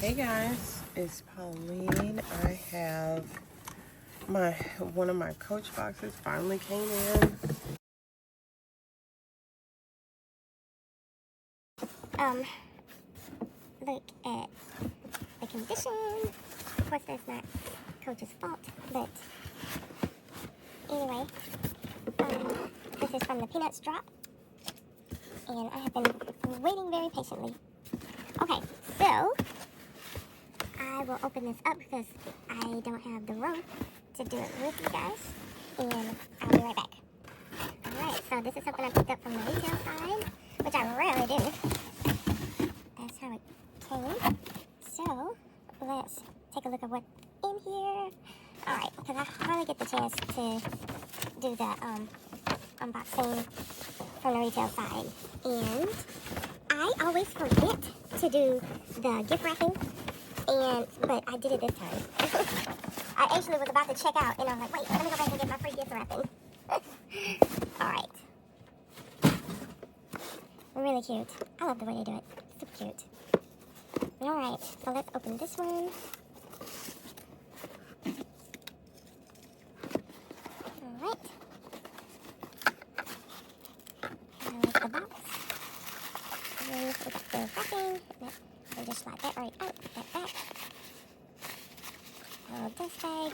Hey guys, it's Pauline. I have one of my Coach boxes finally came in. Look at the condition. Of course, that's not Coach's fault, but anyway, this is from the Peanuts drop, and I have been waiting very patiently. Okay, so I will open this up because I don't have the room to do it with you guys, and I'll be right back. Alright, so this is something I picked up from the retail side, which I rarely do. That's how it came. So, let's take a look at what's in here. Alright, because I hardly get the chance to do the unboxing from the retail side. And I always forget to do the gift wrapping, but I did it this time. I actually was about to check out, and I was like, wait, let me go back and get my free gift wrapping. Alright. Really cute. I love the way they do it. Super cute. Alright, so let's open this one. Alright. Here's the box. Here's the wrapping. We'll just slide that right out, that back. A little dust bag.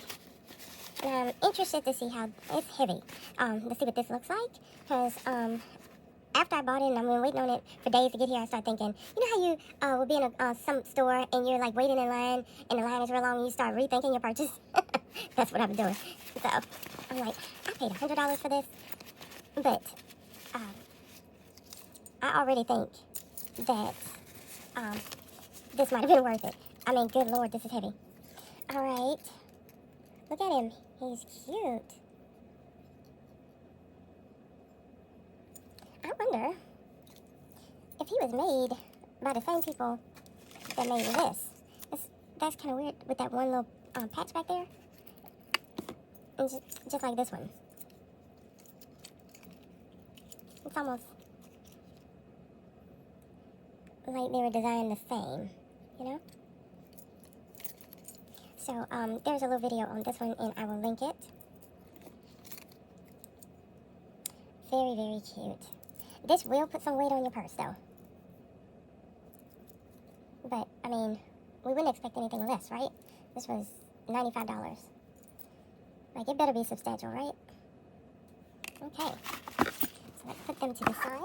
And I'm interested to see how it's heavy. To see what this looks like. Because, after I bought it and I've been waiting on it for days to get here, I started thinking, you know how you will be in some store and you're like waiting in line and the line is real long and you start rethinking your purchase? That's what I've been doing. So I'm like, I paid $100 for this, but I already think that this might have been worth it. I mean, good Lord, this is heavy. All right, look at him. He's cute. I wonder if he was made by the same people that made this. That's kind of weird with that one little patch back there. And just like this one. It's almost like they were designed the same, you know? So, there's a little video on this one, and I will link it. Very, very cute. This will put some weight on your purse, though. But, I mean, we wouldn't expect anything less, right? This was $95. Like, it better be substantial, right? Okay. So let's put them to the side.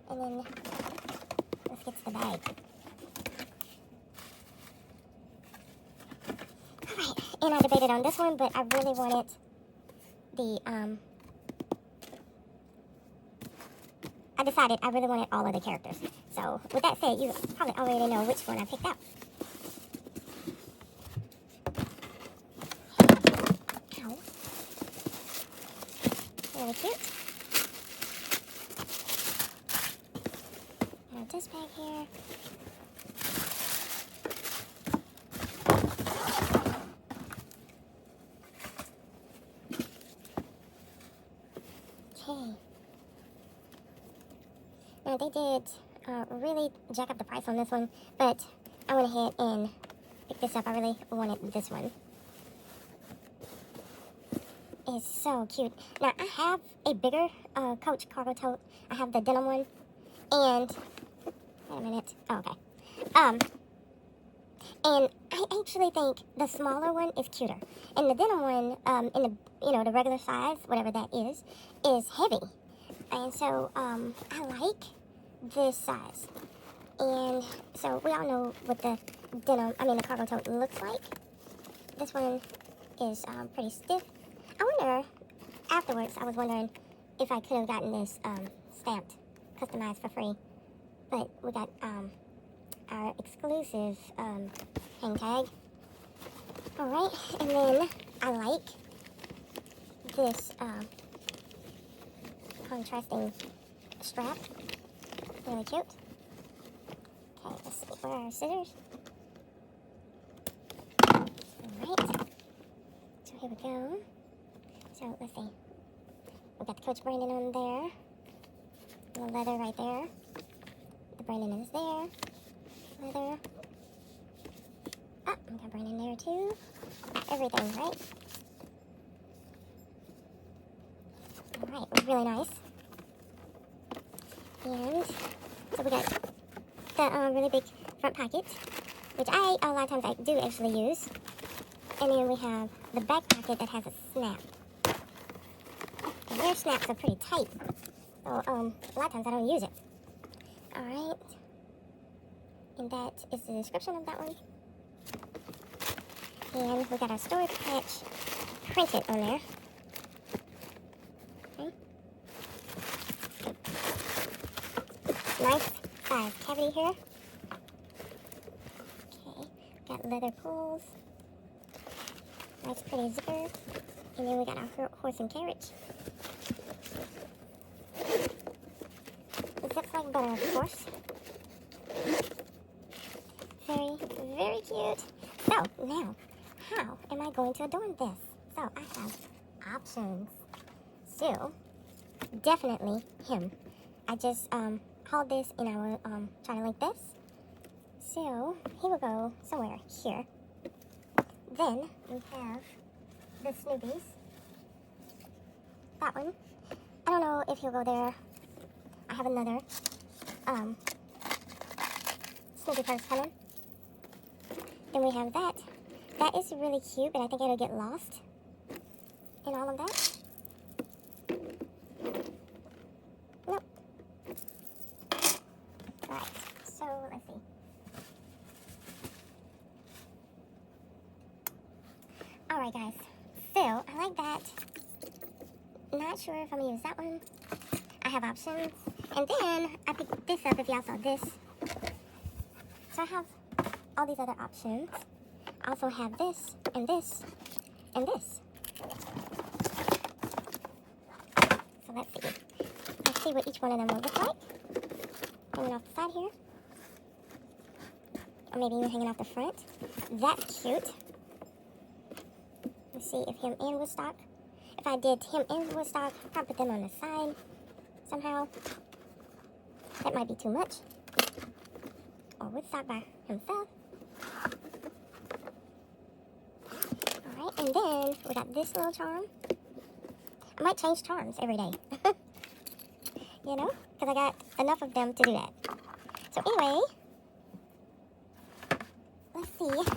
And then, let's get to the bag. Alright, and I debated on this one, but I really wanted the, I decided I really wanted all of the characters. So, with that said, you probably already know which one I picked out. Ow. Really cute. Got this bag here. Okay. Now, they did really jack up the price on this one, but I went ahead and picked this up. I really wanted this one. It's so cute. Now, I have a bigger Coach cargo tote. I have the denim one, and wait a minute. Oh, okay. And I actually think the smaller one is cuter, and the denim one, in the the regular size, whatever that is heavy, and so I like this size. And so we all know what the the cargo tote looks like. This one is pretty stiff. I wonder, afterwards, I was wondering if I could have gotten this stamped, customized for free. But we got our exclusive hang tag. Alright, and then I like this contrasting strap. Really cute. Okay, let's see. Where are our scissors? Alright. So here we go. So let's see. We've got the Coach branding on there. The leather right there. The branding is there. Leather. everything, right? Alright, really nice. And so we got the really big front pocket, which a lot of times I do actually use. And then we have the back pocket that has a snap. And their snaps are pretty tight. So a lot of times I don't use it. Alright. And that is the description of that one. And we got our storage patch printed on there. Okay. Nice size cavity here. Okay. Got leather pulls. Nice pretty zipper. And then we got our horse and carriage. It zips like butter, of course. Very, very cute. So, now, how am I going to adorn this? So, I have options. So, definitely him. I just hauled this and I will try to link this. So, he will go somewhere here. Then, we have the Snoopies. That one. I don't know if he'll go there. I have another Snoopy purse coming. Then we have that. That is really cute, but I think it'll get lost in all of that. Nope. Right, so let's see. Alright guys, so I like that. Not sure if I'm going to use that one. I have options. And then I picked this up if y'all saw this. So I have all these other options. I also have this, and this, and this. So let's see. Let's see what each one of them will look like. Hanging off the side here. Or maybe even hanging off the front. That's cute. Let's see if him and Woodstock. If I did him and Woodstock, I'd put them on the side somehow. That might be too much. Or Woodstock by himself. Alright, and then we got this little charm. I might change charms every day. You know? Because I got enough of them to do that. So anyway, let's see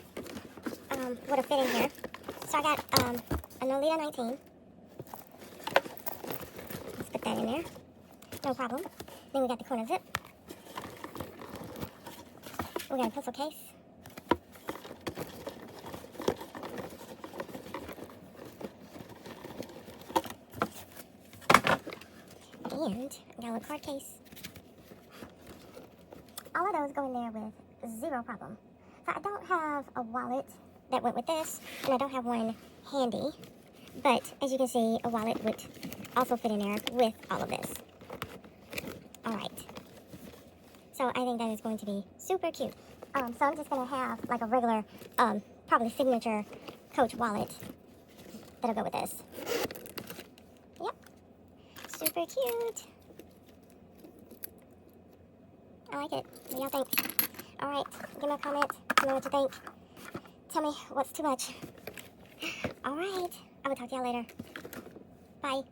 what'll fit in here. So I got a Nolita 19. Let's put that in there. No problem. Then we got the corner zip. We got a pencil case. And I got a little card case. All of those go in there with zero problem. So I don't have a wallet that went with this, and I don't have one handy. But as you can see, a wallet would also fit in there with all of this. Alright. So I think that is going to be super cute. So I'm just going to have like a regular, probably signature Coach wallet that'll go with this. Yep. Super cute. I like it. What do y'all think? Alright, give me a comment. Tell me what you think. Tell me what's too much. Alright, I will talk to y'all later. Bye.